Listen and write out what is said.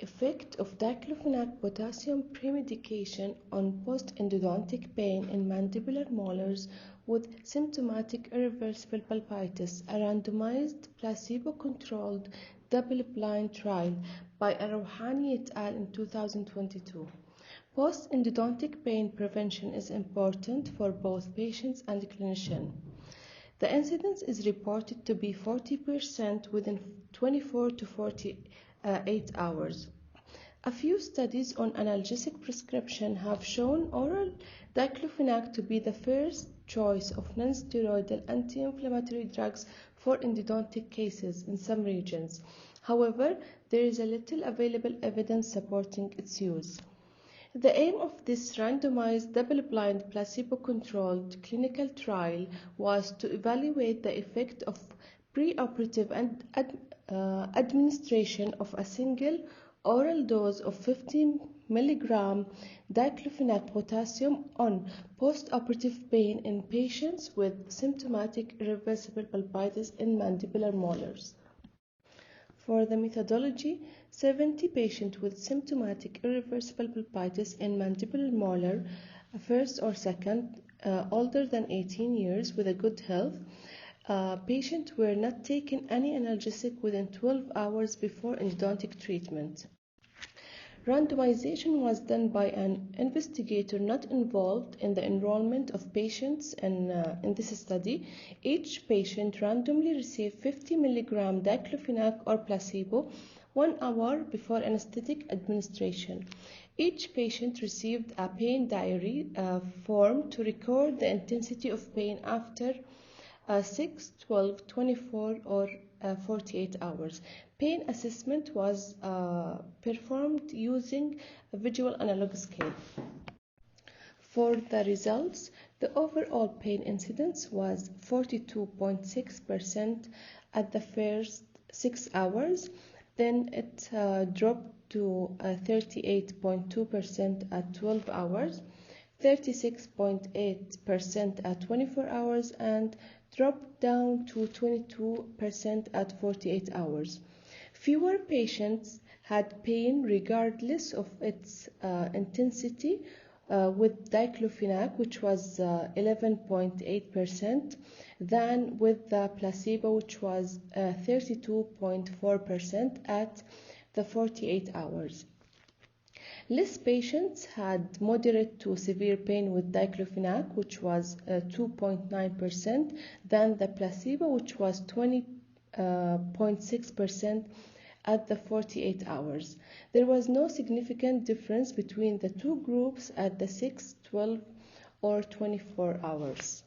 Effect of diclofenac potassium premedication on post-endodontic pain in mandibular molars with symptomatic irreversible pulpitis, a randomized placebo-controlled double-blind trial by Al-Rawhani et al. In 2022. Post-endodontic pain prevention is important for both patients and clinicians. The incidence is reported to be 40% within 24 to 48 hours. A few studies on analgesic prescription have shown oral diclofenac to be the first choice of non-steroidal anti-inflammatory drugs for endodontic cases in some regions. However, there is a little available evidence supporting its use. The aim of this randomized double-blind placebo-controlled clinical trial was to evaluate the effect of preoperative and administration of a single oral dose of 15 mg diclofenac potassium on postoperative pain in patients with symptomatic irreversible pulpitis in mandibular molars. For the methodology, 70 patients with symptomatic irreversible pulpitis in mandibular molar, first or second, older than 18 years with a good health, patients were not taking any analgesic within 12 hours before endodontic treatment. Randomization was done by an investigator not involved in the enrollment of patients in this study. Each patient randomly received 50 mg diclofenac or placebo 1 hour before anesthetic administration. Each patient received a pain diary form to record the intensity of pain after 6, 12, 24 or 48 hours. Pain assessment was performed using a visual analog scale. For the results, the overall pain incidence was 42.6% at the first 6 hours, then it dropped to 38.2% at 12 hours, 36.8% at 24 hours, and dropped down to 22% at 48 hours. Fewer patients had pain regardless of its intensity with diclofenac, which was 11.8%, than with the placebo, which was 32.4% at the 48 hours. Less patients had moderate to severe pain with diclofenac, which was 2.9%, than the placebo, which was 20.6% at the 48 hours. There was no significant difference between the two groups at the 6, 12, or 24 hours.